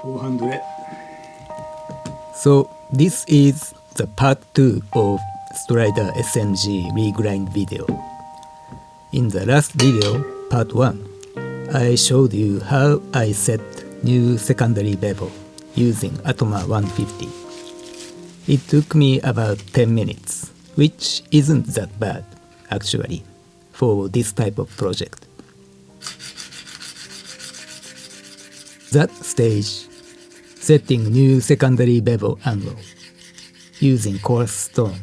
400. So this is the part 2 of Strider SnG regrind video. In the last video, part 1, I showed you how I set new secondary bevel using Atoma 150. It took me about 10 minutes, which isn't that bad, actually, for this type of project. That stage, setting new secondary bevel angle using coarse stone,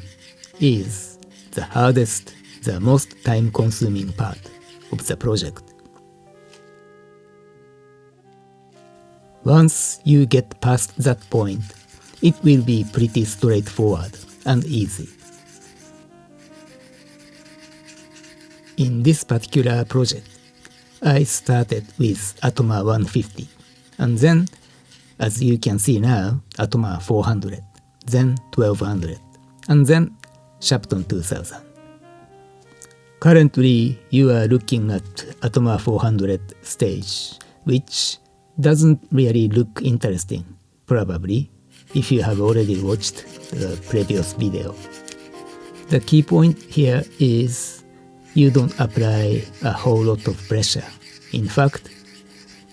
is the hardest, the most time-consuming part of the project. Once you get past that point, it will be pretty straightforward and easy. In this particular project, I started with Atoma 150, and then, as you can see now, Atoma 400, then 1200, and then Shapton 2000. Currently, you are looking at Atoma 400 stage, which doesn't really look interesting, probably, if you have already watched the previous video. The key point here is you don't apply a whole lot of pressure. In fact,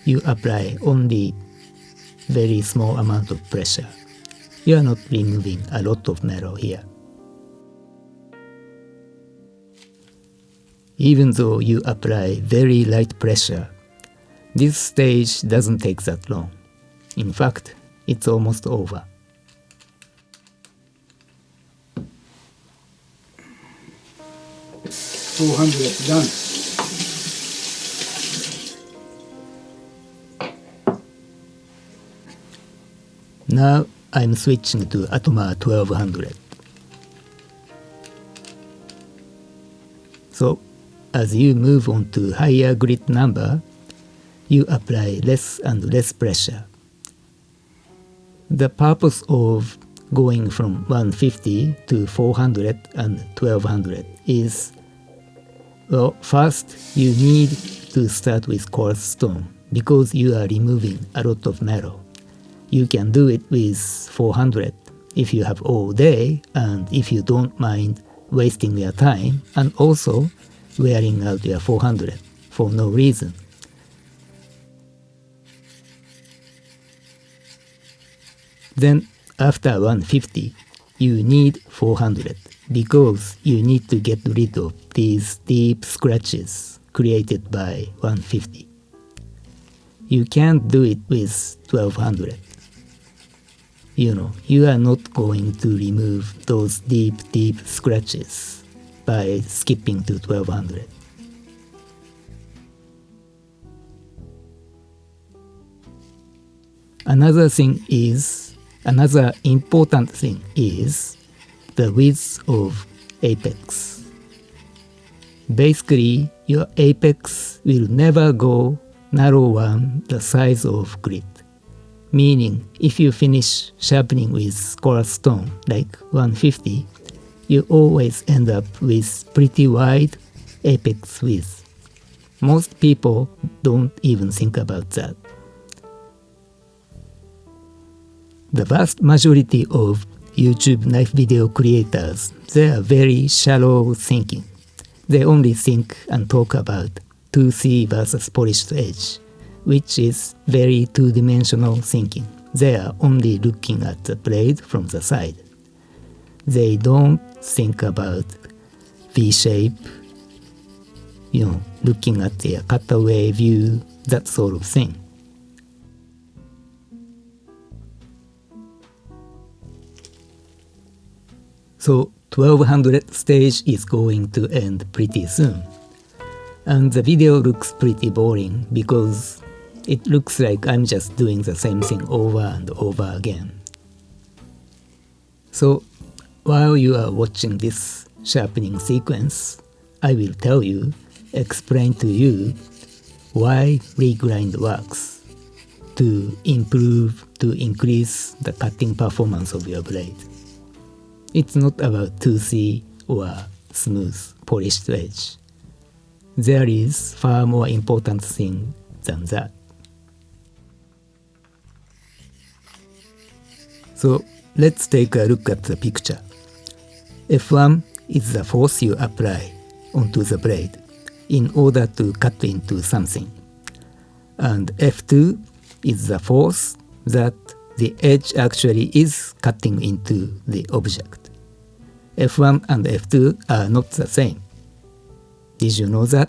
you apply only very small amount of pressure. You are not removing a lot of metal here. Even though you apply very light pressure, this stage doesn't take that long. In fact, it's almost over. $400 done. Now I'm switching to Atoma 1200. So, as you move on to higher grit number, you apply less and less pressure. The purpose of going from 150 to 400 and 1200 is, well, first you need to start with coarse stone because you are removing a lot of metal. You can do it with 400 if you have all day and if you don't mind wasting your time and also wearing out your 400 for no reason. Then after 150, you need 400 because you need to get rid of these deep scratches created by 150. You can't do it with 1200. You are not going to remove those deep scratches by skipping to 1200. Another important thing is the width of apex. Basically, your apex will never go narrower than the size of grit. Meaning, if you finish sharpening with coarse stone like 150, you always end up with pretty wide apex width. Most people don't even think about that. The vast majority of YouTube knife video creators, they are very shallow thinking. They only think and talk about 2C versus polished edge, which is very two-dimensional thinking. They are only looking at the blade from the side. They don't think about V-shape, looking at their cutaway view, that sort of thing. So 1200 stage is going to end pretty soon. And the video looks pretty boring because it looks like I'm just doing the same thing over and over again. So while you are watching this sharpening sequence, I will explain to you why regrind works to increase the cutting performance of your blade. It's not about 2C or smooth, polished edge. There is far more important thing than that. So let's take a look at the picture. F1 is the force you apply onto the blade in order to cut into something. And F2 is the force that the edge actually is cutting into the object. F1 and F2 are not the same. Did you know that?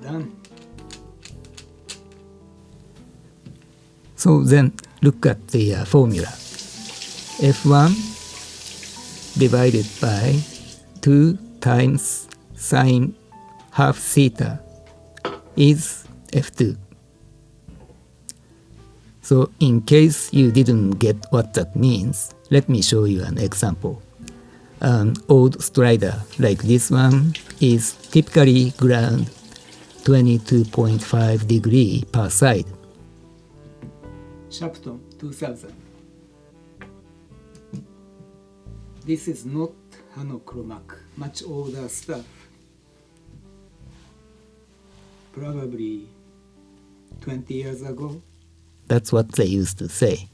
Done. So then look at the formula. F1 divided by 2 times sine half theta is F2. So in case you didn't get what that means, let me show you an example. An old strider like this one is typically ground 22.5 degree per side. Shapton 2000. This is not Hanochromac, much older stuff. Probably 20 years ago. That's what they used to say.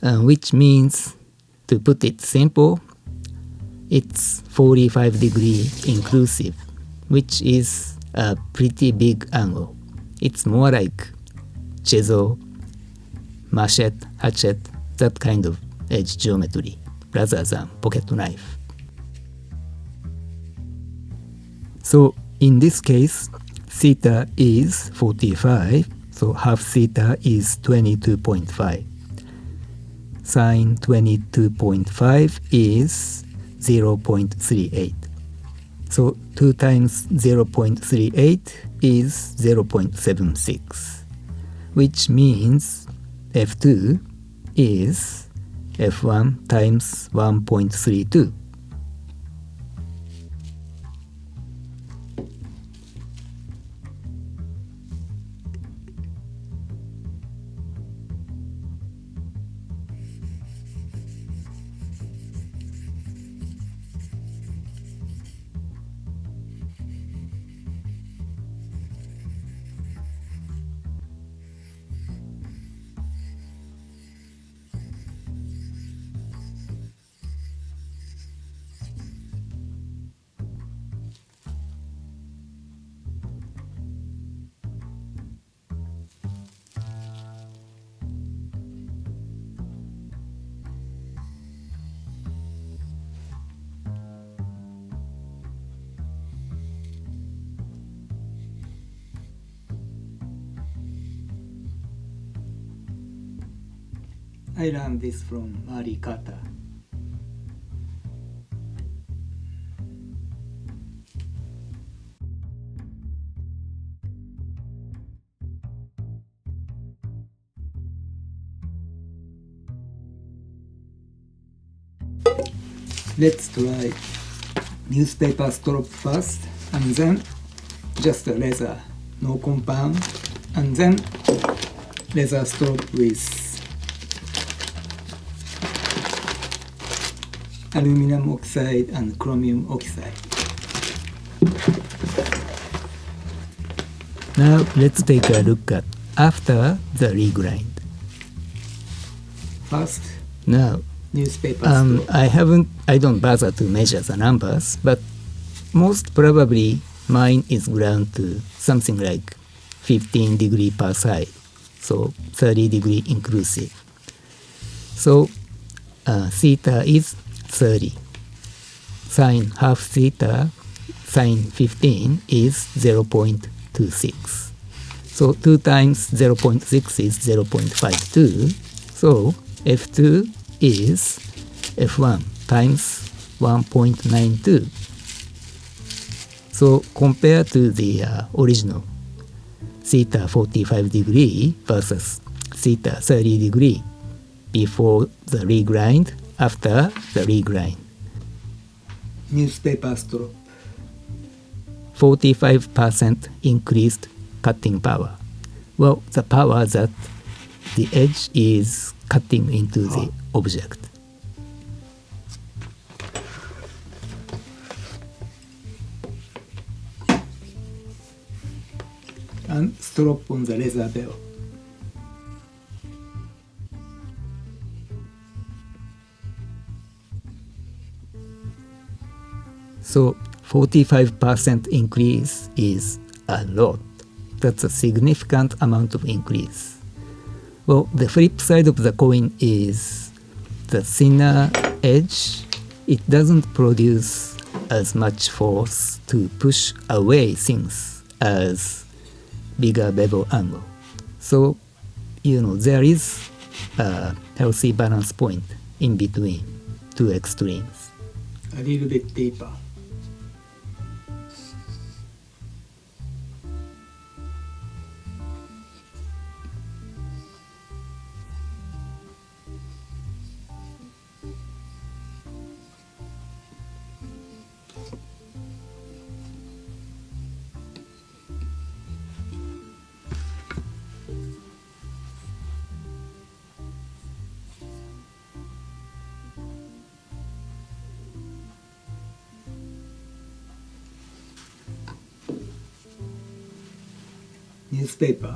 Which means, to put it simple, it's 45 degree inclusive, which is a pretty big angle. It's more like chisel, machete, hatchet, that kind of edge geometry, rather than pocket knife. So in this case, theta is 45, so half theta is 22.5. Sine 22.5 is 0.38. So 2 times 0.38 is 0.76, which means F2 is F1 times 1.32. I learned this from Marikata. Let's try newspaper strop first, and then just a leather, no compound, and then leather strop with aluminum oxide and chromium oxide. Now let's take a look at after the regrind. First, now newspaper strop. I don't bother to measure the numbers, but most probably mine is ground to something like 15 degree per side, so 30 degree inclusive. So theta is 30. Sine half theta, sine 15 is 0.26. So 2 times 0.6 is 0.52. So F2 is F1 times 1.92. So compared to the original theta 45 degree versus theta 30 degree before the regrind, after the regrind. Newspaper strop. 45% increased cutting power. Well, the power that the edge is cutting into the object. and strop on the leather belt. So 45% increase is a lot. That's a significant amount of increase. Well, the flip side of the coin is the thinner edge. It doesn't produce as much force to push away things as bigger bevel angle. So, there is a healthy balance point in between two extremes. A little bit deeper. Newspaper,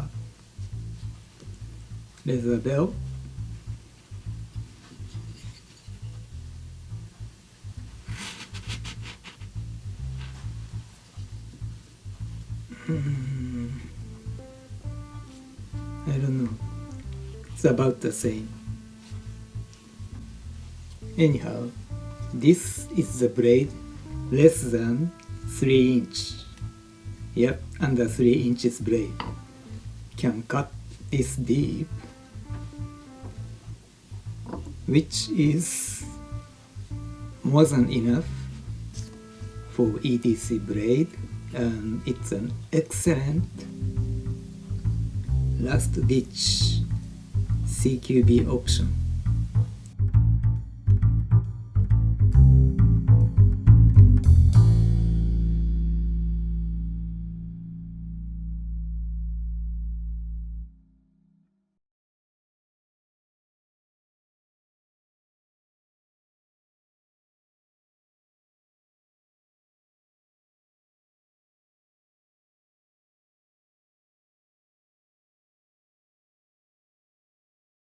leather belt, I don't know, it's about the same. Anyhow, this is the blade less than 3 inch. Yep, under 3 inches blade can cut this deep, which is more than enough for EDC blade, and it's an excellent last ditch CQB option.